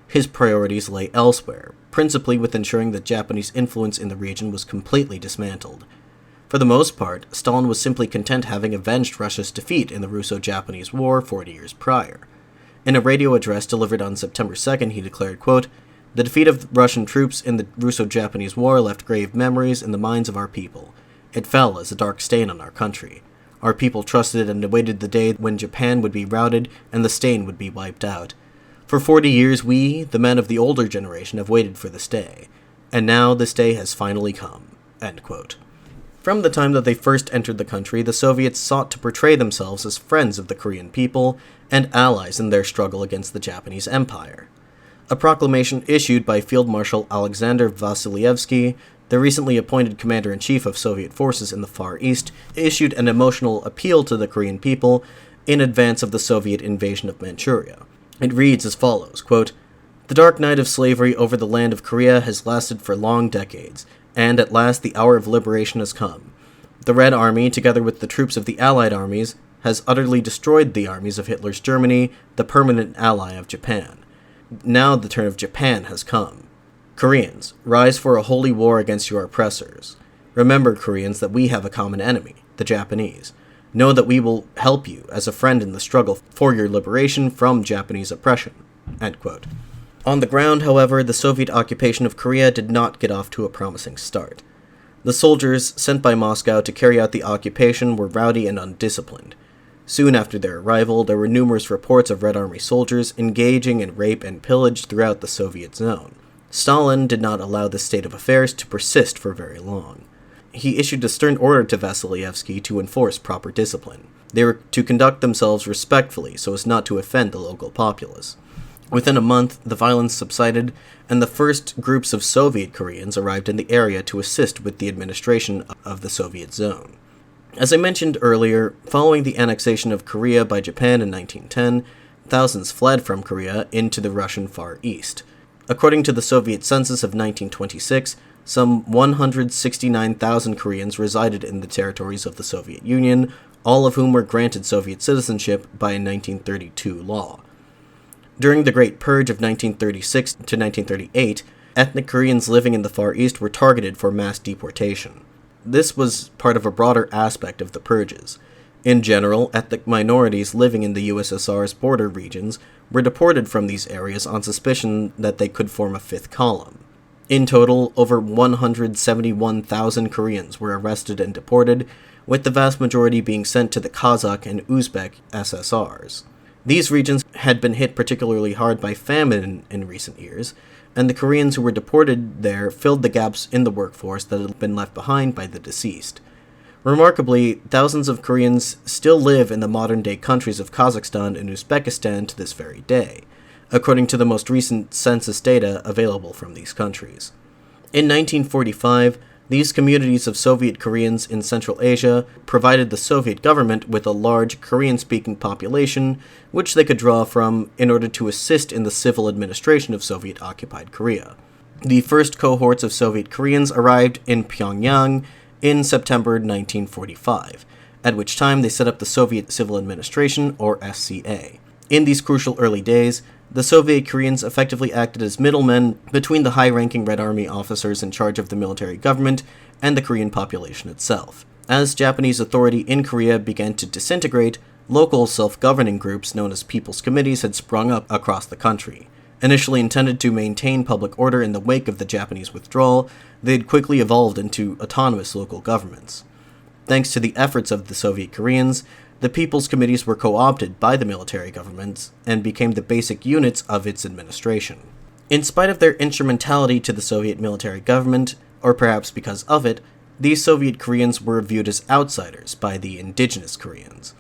His priorities lay elsewhere, principally with ensuring that Japanese influence in the region was completely dismantled. For the most part, Stalin was simply content having avenged Russia's defeat in the Russo-Japanese War 40 years prior. In a radio address delivered on September 2nd, he declared, quote, "The defeat of Russian troops in the Russo-Japanese War left grave memories in the minds of our people. It fell as a dark stain on our country. Our people trusted and awaited the day when Japan would be routed and the stain would be wiped out. For 40 years we, the men of the older generation, have waited for this day. And now this day has finally come." End quote. From the time that they first entered the country, the Soviets sought to portray themselves as friends of the Korean people and allies in their struggle against the Japanese Empire. A proclamation issued by Field Marshal Alexander Vasilievsky, the recently appointed commander-in-chief of Soviet forces in the Far East, issued an emotional appeal to the Korean people in advance of the Soviet invasion of Manchuria. It reads as follows, quote, "The dark night of slavery over the land of Korea has lasted for long decades, and at last the hour of liberation has come. The Red Army, together with the troops of the Allied armies, has utterly destroyed the armies of Hitler's Germany, the permanent ally of Japan. Now the turn of Japan has come. Koreans, rise for a holy war against your oppressors. Remember, Koreans, that we have a common enemy, the Japanese. Know that we will help you as a friend in the struggle for your liberation from Japanese oppression." End quote. On the ground, however, the Soviet occupation of Korea did not get off to a promising start. The soldiers sent by Moscow to carry out the occupation were rowdy and undisciplined. Soon after their arrival, there were numerous reports of Red Army soldiers engaging in rape and pillage throughout the Soviet zone. Stalin did not allow this state of affairs to persist for very long. He issued a stern order to Vasilevsky to enforce proper discipline. They were to conduct themselves respectfully so as not to offend the local populace. Within a month, the violence subsided, and the first groups of Soviet Koreans arrived in the area to assist with the administration of the Soviet zone. As I mentioned earlier, following the annexation of Korea by Japan in 1910, thousands fled from Korea into the Russian Far East. According to the Soviet census of 1926, some 169,000 Koreans resided in the territories of the Soviet Union, all of whom were granted Soviet citizenship by a 1932 law. During the Great Purge of 1936 to 1938, ethnic Koreans living in the Far East were targeted for mass deportation. This was part of a broader aspect of the purges. In general, ethnic minorities living in the USSR's border regions were deported from these areas on suspicion that they could form a fifth column. In total, over 171,000 Koreans were arrested and deported, with the vast majority being sent to the Kazakh and Uzbek SSRs. These regions had been hit particularly hard by famine in recent years, and the Koreans who were deported there filled the gaps in the workforce that had been left behind by the deceased. Remarkably, thousands of Koreans still live in the modern-day countries of Kazakhstan and Uzbekistan to this very day, according to the most recent census data available from these countries. In 1945, these communities of Soviet Koreans in Central Asia provided the Soviet government with a large Korean-speaking population, which they could draw from in order to assist in the civil administration of Soviet-occupied Korea. The first cohorts of Soviet Koreans arrived in Pyongyang in September 1945, at which time they set up the Soviet Civil Administration, or SCA. In these crucial early days, the Soviet Koreans effectively acted as middlemen between the high-ranking Red Army officers in charge of the military government and the Korean population itself. As Japanese authority in Korea began to disintegrate, local self-governing groups known as People's Committees had sprung up across the country. Initially intended to maintain public order in the wake of the Japanese withdrawal, they had quickly evolved into autonomous local governments. Thanks to the efforts of the Soviet Koreans, the People's Committees were co-opted by the military governments and became the basic units of its administration. In spite of their instrumentality to the Soviet military government, or perhaps because of it, these Soviet Koreans were viewed as outsiders by the indigenous Koreans.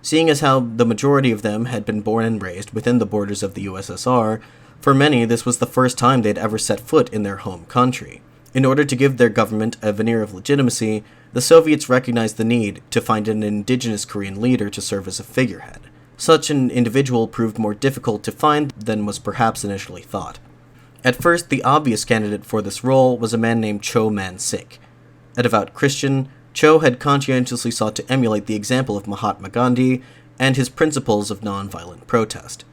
Seeing as how the majority of them had been born and raised within the borders of the USSR, for many this was the first time they'd ever set foot in their home country. In order to give their government a veneer of legitimacy, the Soviets recognized the need to find an indigenous Korean leader to serve as a figurehead. Such an individual proved more difficult to find than was perhaps initially thought. At first, the obvious candidate for this role was a man named Cho Man-sik. A devout Christian, Cho had conscientiously sought to emulate the example of Mahatma Gandhi and his principles of nonviolent protest.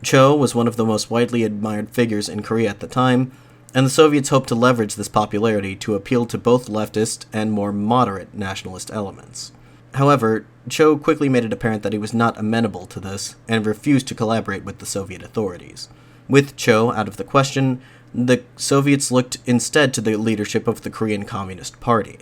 Cho was one of the most widely admired figures in Korea at the time, and the Soviets hoped to leverage this popularity to appeal to both leftist and more moderate nationalist elements. However, Cho quickly made it apparent that he was not amenable to this, and refused to collaborate with the Soviet authorities. With Cho out of the question, the Soviets looked instead to the leadership of the Korean Communist Party.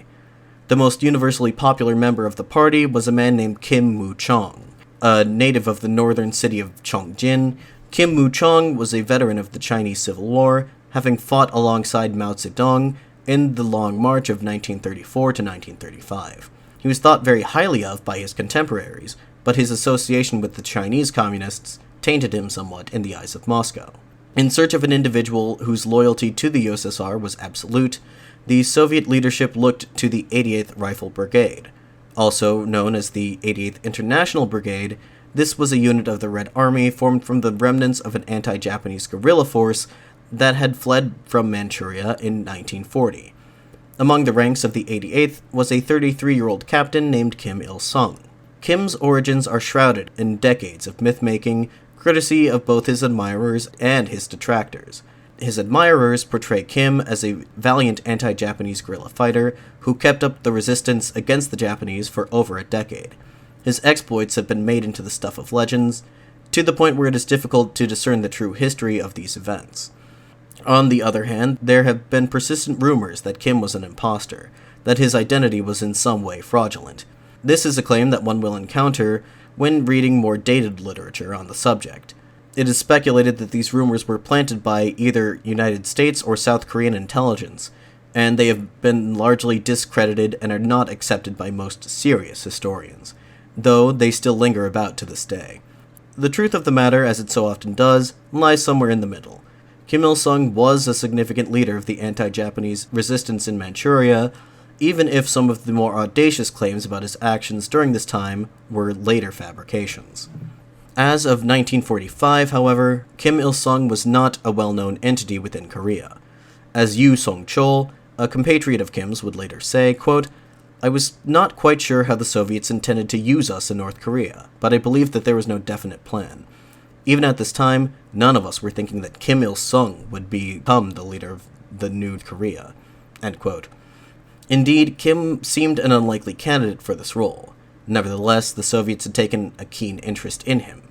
The most universally popular member of the party was a man named Kim Moo-chong. A native of the northern city of Chongjin, Kim Moo-chong was a veteran of the Chinese Civil War, having fought alongside Mao Zedong in the Long March of 1934 to 1935. He was thought very highly of by his contemporaries, but his association with the Chinese communists tainted him somewhat in the eyes of Moscow. In search of an individual whose loyalty to the USSR was absolute, the Soviet leadership looked to the 88th Rifle Brigade. Also known as the 88th International Brigade, this was a unit of the Red Army formed from the remnants of an anti-Japanese guerrilla force that had fled from Manchuria in 1940. Among the ranks of the 88th was a 33-year-old captain named Kim Il-sung. Kim's origins are shrouded in decades of myth-making, courtesy of both his admirers and his detractors. His admirers portray Kim as a valiant anti-Japanese guerrilla fighter who kept up the resistance against the Japanese for over a decade. His exploits have been made into the stuff of legends, to the point where it is difficult to discern the true history of these events. On the other hand, there have been persistent rumors that Kim was an imposter, that his identity was in some way fraudulent. This is a claim that one will encounter when reading more dated literature on the subject. It is speculated that these rumors were planted by either United States or South Korean intelligence, and they have been largely discredited and are not accepted by most serious historians, though they still linger about to this day. The truth of the matter, as it so often does, lies somewhere in the middle. Kim Il-sung was a significant leader of the anti-Japanese resistance in Manchuria, even if some of the more audacious claims about his actions during this time were later fabrications. As of 1945, however, Kim Il-sung was not a well-known entity within Korea. As Yu Song-chol, a compatriot of Kim's, would later say, quote, "I was not quite sure how the Soviets intended to use us in North Korea, but I believed that there was no definite plan. Even at this time, none of us were thinking that Kim Il-sung would become the leader of the new Korea." End quote. Indeed, Kim seemed an unlikely candidate for this role. Nevertheless, the Soviets had taken a keen interest in him.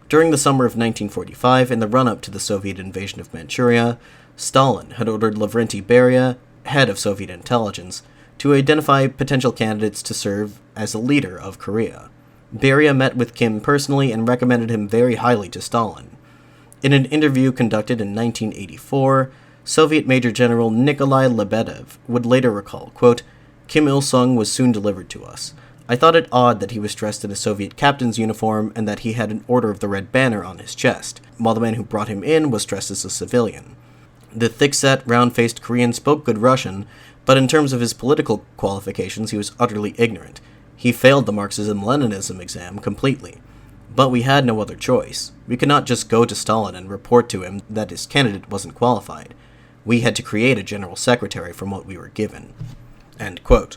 During the summer of 1945, in the run-up to the Soviet invasion of Manchuria, Stalin had ordered Lavrentiy Beria, head of Soviet intelligence, to identify potential candidates to serve as a leader of Korea. Beria met with Kim personally and recommended him very highly to Stalin. In an interview conducted in 1984, Soviet Major General Nikolai Lebedev would later recall, quote, "Kim Il-sung was soon delivered to us. I thought it odd that he was dressed in a Soviet captain's uniform and that he had an Order of the Red Banner on his chest, while the man who brought him in was dressed as a civilian. The thick-set, round-faced Korean spoke good Russian, but in terms of his political qualifications he was utterly ignorant. He failed the Marxism-Leninism exam completely. But we had no other choice. We could not just go to Stalin and report to him that his candidate wasn't qualified. We had to create a general secretary from what we were given." End quote.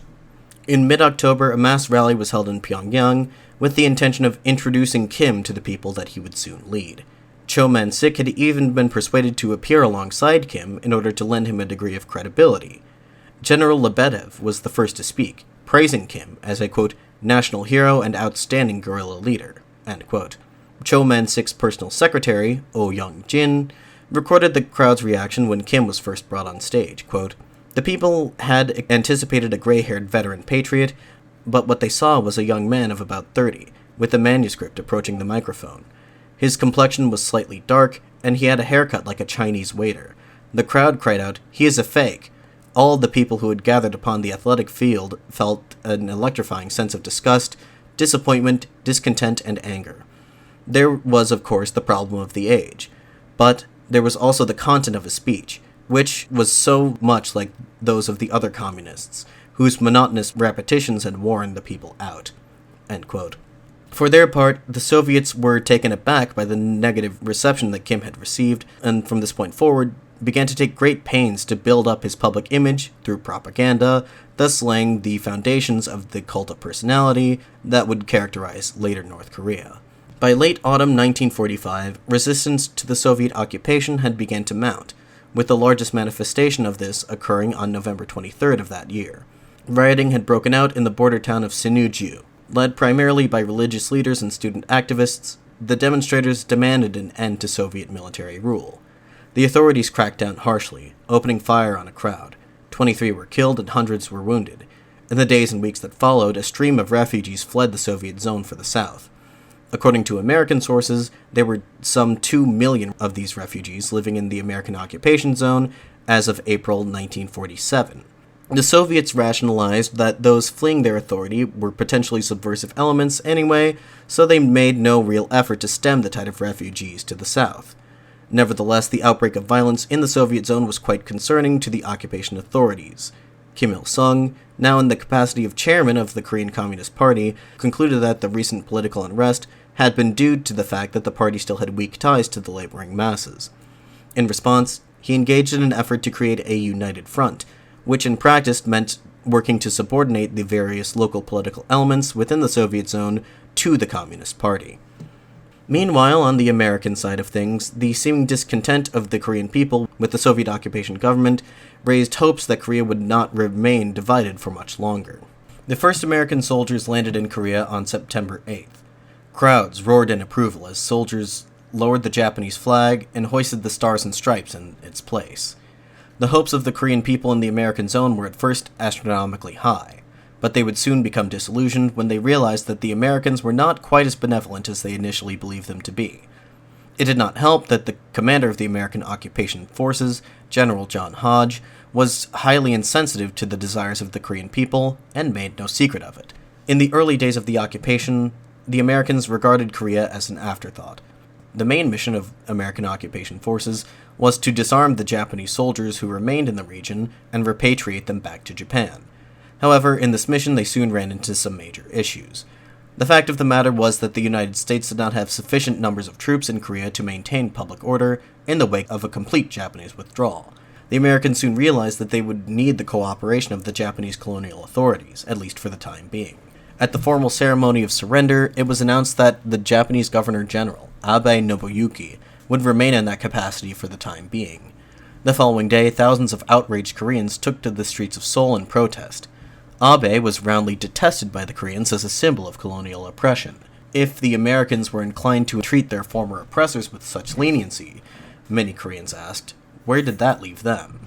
In mid-October, a mass rally was held in Pyongyang with the intention of introducing Kim to the people that he would soon lead. Cho Man-sik had even been persuaded to appear alongside Kim in order to lend him a degree of credibility. General Lebedev was the first to speak, praising Kim as a, quote, "national hero and outstanding guerrilla leader." End quote. Cho Man-sik's personal secretary, Oh Young-jin, recorded the crowd's reaction when Kim was first brought on stage, quote, "The people had anticipated a gray-haired veteran patriot, but what they saw was a young man of about 30, with a manuscript approaching the microphone. His complexion was slightly dark, and he had a haircut like a Chinese waiter. The crowd cried out, 'He is a fake!' All the people who had gathered upon the athletic field felt an electrifying sense of disgust, disappointment, discontent, and anger. There was, of course, the problem of the age, but there was also the content of his speech, which was so much like those of the other communists, whose monotonous repetitions had worn the people out." End quote. For their part, the Soviets were taken aback by the negative reception that Kim had received, and from this point forward, began to take great pains to build up his public image through propaganda, thus laying the foundations of the cult of personality that would characterize later North Korea. By late autumn 1945, resistance to the Soviet occupation had begun to mount, with the largest manifestation of this occurring on November 23rd of that year. Rioting had broken out in the border town of Sinuiju. Led primarily by religious leaders and student activists, the demonstrators demanded an end to Soviet military rule. The authorities cracked down harshly, opening fire on a crowd. 23 were killed and hundreds were wounded. In the days and weeks that followed, a stream of refugees fled the Soviet zone for the south. According to American sources, there were some 2 million of these refugees living in the American occupation zone as of April 1947. The Soviets rationalized that those fleeing their authority were potentially subversive elements anyway, so they made no real effort to stem the tide of refugees to the south. Nevertheless, the outbreak of violence in the Soviet zone was quite concerning to the occupation authorities. Kim Il-sung, now in the capacity of chairman of the Korean Communist Party, concluded that the recent political unrest had been due to the fact that the party still had weak ties to the laboring masses. In response, he engaged in an effort to create a united front, which in practice meant working to subordinate the various local political elements within the Soviet zone to the Communist Party. Meanwhile, on the American side of things, the seeming discontent of the Korean people with the Soviet occupation government raised hopes that Korea would not remain divided for much longer. The first American soldiers landed in Korea on September 8th. Crowds roared in approval as soldiers lowered the Japanese flag and hoisted the stars and stripes in its place. The hopes of the Korean people in the American zone were at first astronomically high, but they would soon become disillusioned when they realized that the Americans were not quite as benevolent as they initially believed them to be. It did not help that the commander of the American occupation forces, General John Hodge, was highly insensitive to the desires of the Korean people and made no secret of it. In the early days of the occupation, the Americans regarded Korea as an afterthought. The main mission of American occupation forces was to disarm the Japanese soldiers who remained in the region and repatriate them back to Japan. However, in this mission they soon ran into some major issues. The fact of the matter was that the United States did not have sufficient numbers of troops in Korea to maintain public order in the wake of a complete Japanese withdrawal. The Americans soon realized that they would need the cooperation of the Japanese colonial authorities, at least for the time being. At the formal ceremony of surrender, it was announced that the Japanese Governor-General, Abe Nobuyuki, would remain in that capacity for the time being. The following day, thousands of outraged Koreans took to the streets of Seoul in protest. Abe was roundly detested by the Koreans as a symbol of colonial oppression. If the Americans were inclined to treat their former oppressors with such leniency, many Koreans asked, where did that leave them?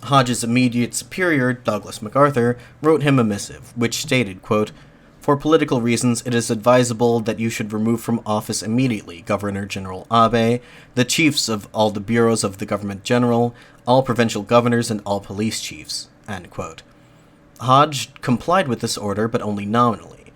Hodge's immediate superior, Douglas MacArthur, wrote him a missive, which stated, quote, "For political reasons, it is advisable that you should remove from office immediately Governor-General Abe, the chiefs of all the bureaus of the Government-General, all provincial governors, and all police chiefs." End quote. Hodge complied with this order, but only nominally.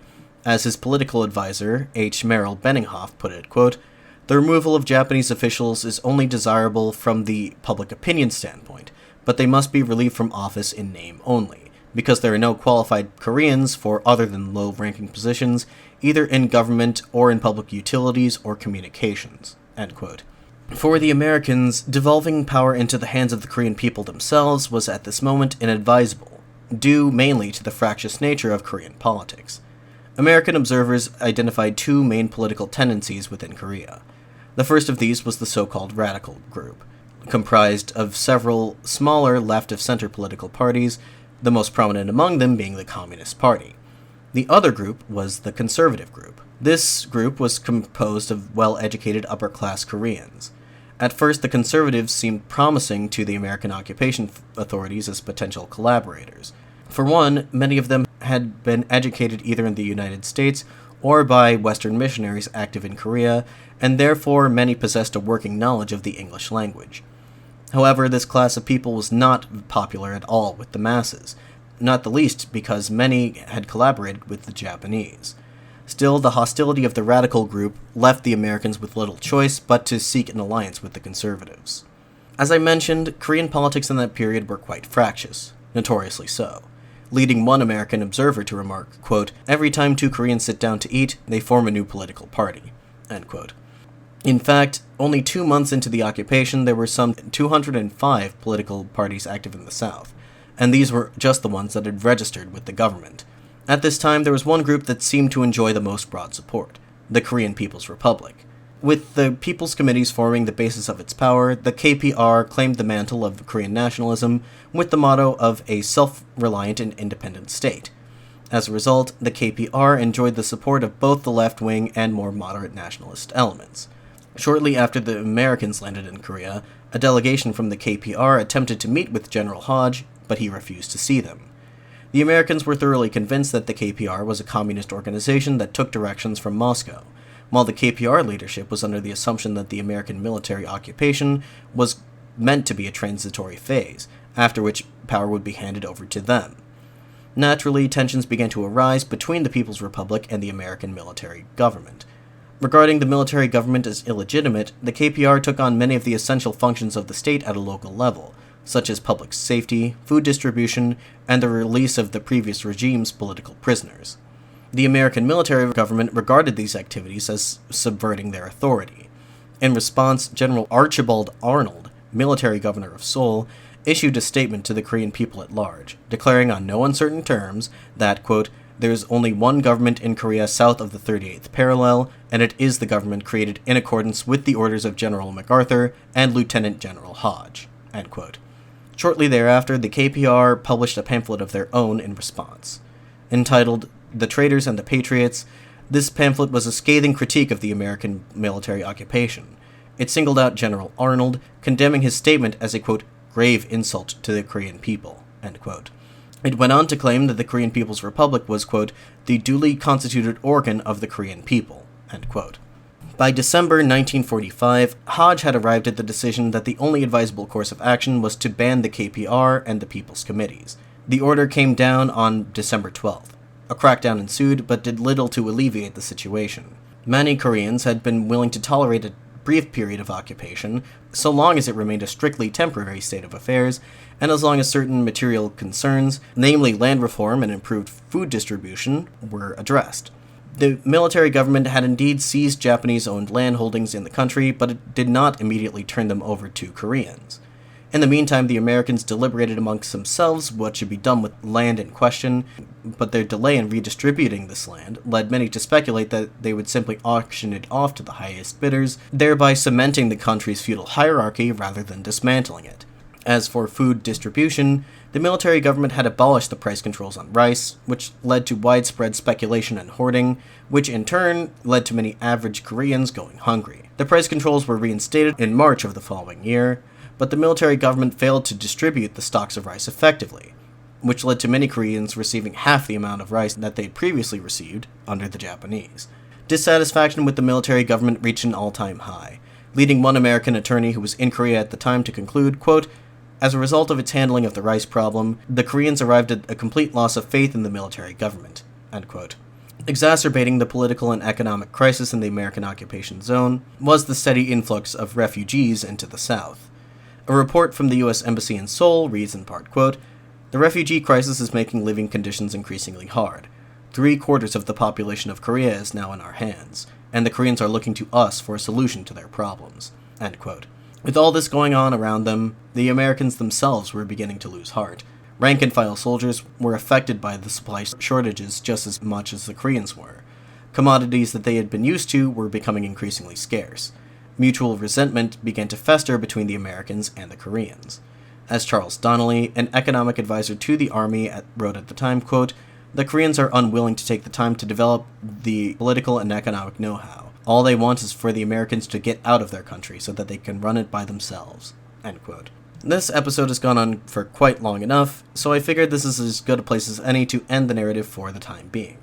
As his political advisor, H. Merrill Benninghoff, put it, quote, "The removal of Japanese officials is only desirable from the public opinion standpoint, but they must be relieved from office in name only, because there are no qualified Koreans for other than low-ranking positions, either in government or in public utilities or communications." End quote. For the Americans, devolving power into the hands of the Korean people themselves was at this moment inadvisable, due mainly to the fractious nature of Korean politics. American observers identified two main political tendencies within Korea. The first of these was the so-called radical group, comprised of several smaller left-of-center political parties, the most prominent among them being the Communist Party. The other group was the conservative group. This group was composed of well-educated upper-class Koreans. At first, the conservatives seemed promising to the American occupation authorities as potential collaborators. For one, many of them had been educated either in the United States or by Western missionaries active in Korea, and therefore many possessed a working knowledge of the English language. However, this class of people was not popular at all with the masses, not the least because many had collaborated with the Japanese. Still, the hostility of the radical group left the Americans with little choice but to seek an alliance with the conservatives. As I mentioned, Korean politics in that period were quite fractious, notoriously so, leading one American observer to remark, quote, "Every time two Koreans sit down to eat, they form a new political party." End quote. In fact, only 2 months into the occupation, there were some 205 political parties active in the South, and these were just the ones that had registered with the government. At this time, there was one group that seemed to enjoy the most broad support, the Korean People's Republic. With the People's Committees forming the basis of its power, the KPR claimed the mantle of Korean nationalism with the motto of a self-reliant and independent state. As a result, the KPR enjoyed the support of both the left-wing and more moderate nationalist elements. Shortly after the Americans landed in Korea, a delegation from the KPR attempted to meet with General Hodge, but he refused to see them. The Americans were thoroughly convinced that the KPR was a communist organization that took directions from Moscow, while the KPR leadership was under the assumption that the American military occupation was meant to be a transitory phase, after which power would be handed over to them. Naturally, tensions began to arise between the People's Republic and the American military government. Regarding the military government as illegitimate, the KPR took on many of the essential functions of the state at a local level, such as public safety, food distribution, and the release of the previous regime's political prisoners. The American military government regarded these activities as subverting their authority. In response, General Archibald Arnold, military governor of Seoul, issued a statement to the Korean people at large, declaring on no uncertain terms that, quote, there is only one government in Korea south of the 38th parallel, and it is the government created in accordance with the orders of General MacArthur and Lieutenant General Hodge, end quote. Shortly thereafter, the KPR published a pamphlet of their own in response. Entitled The Traitors and the Patriots, this pamphlet was a scathing critique of the American military occupation. It singled out General Arnold, condemning his statement as a, quote, grave insult to the Korean people, end quote. It went on to claim that the Korean People's Republic was, quote, the duly constituted organ of the Korean people, end quote. By December 1945, Hodge had arrived at the decision that the only advisable course of action was to ban the KPR and the People's Committees. The order came down on December 12th. A crackdown ensued, but did little to alleviate the situation. Many Koreans had been willing to tolerate a brief period of occupation, so long as it remained a strictly temporary state of affairs, and as long as certain material concerns, namely land reform and improved food distribution, were addressed. The military government had indeed seized Japanese-owned land holdings in the country, but it did not immediately turn them over to Koreans. In the meantime, the Americans deliberated amongst themselves what should be done with land in question, but their delay in redistributing this land led many to speculate that they would simply auction it off to the highest bidders, thereby cementing the country's feudal hierarchy rather than dismantling it. As for food distribution, the military government had abolished the price controls on rice, which led to widespread speculation and hoarding, which in turn led to many average Koreans going hungry. The price controls were reinstated in March of the following year, but the military government failed to distribute the stocks of rice effectively, which led to many Koreans receiving half the amount of rice that they had previously received under the Japanese. Dissatisfaction with the military government reached an all-time high, leading one American attorney who was in Korea at the time to conclude, quote, as a result of its handling of the rice problem, the Koreans arrived at a complete loss of faith in the military government, end quote. Exacerbating the political and economic crisis in the American occupation zone was the steady influx of refugees into the South. A report from the U.S. Embassy in Seoul reads in part, quote, the refugee crisis is making living conditions increasingly hard. 3/4 of the population of Korea is now in our hands, and the Koreans are looking to us for a solution to their problems, end quote. With all this going on around them, the Americans themselves were beginning to lose heart. Rank-and-file soldiers were affected by the supply shortages just as much as the Koreans were. Commodities that they had been used to were becoming increasingly scarce. Mutual resentment began to fester between the Americans and the Koreans. As Charles Donnelly, an economic advisor to the Army, wrote at the time, quote, the Koreans are unwilling to take the time to develop the political and economic know-how. All they want is for the Americans to get out of their country so that they can run it by themselves, end quote. This episode has gone on for quite long enough, so I figured this is as good a place as any to end the narrative for the time being.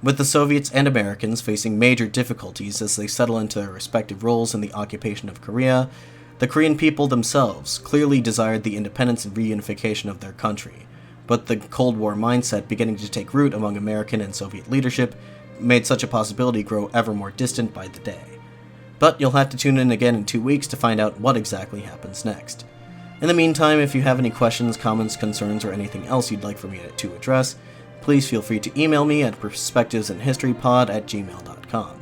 With the Soviets and Americans facing major difficulties as they settle into their respective roles in the occupation of Korea, the Korean people themselves clearly desired the independence and reunification of their country, but the Cold War mindset beginning to take root among American and Soviet leadership made such a possibility grow ever more distant by the day. But you'll have to tune in again in 2 weeks to find out what exactly happens next. In the meantime, if you have any questions, comments, concerns, or anything else you'd like for me to address, please feel free to email me at perspectivesandhistorypod@gmail.com.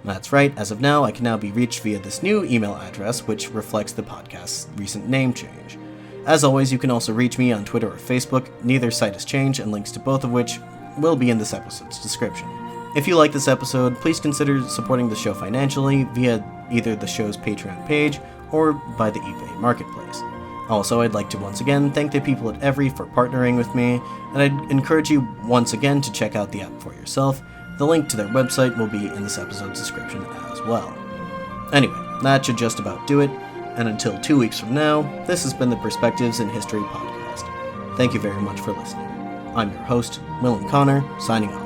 That's right, as of now, I can now be reached via this new email address, which reflects the podcast's recent name change. As always, you can also reach me on Twitter or Facebook. Neither site has changed, and links to both of which will be in this episode's description. If you like this episode, please consider supporting the show financially via either the show's Patreon page or by the eBay marketplace. Also, I'd like to once again thank the people at Every for partnering with me, and I'd encourage you once again to check out the app for yourself. The link to their website will be in this episode's description as well. Anyway, that should just about do it, and until 2 weeks from now, this has been the Perspectives in History podcast. Thank you very much for listening. I'm your host, Willem Connor, signing off.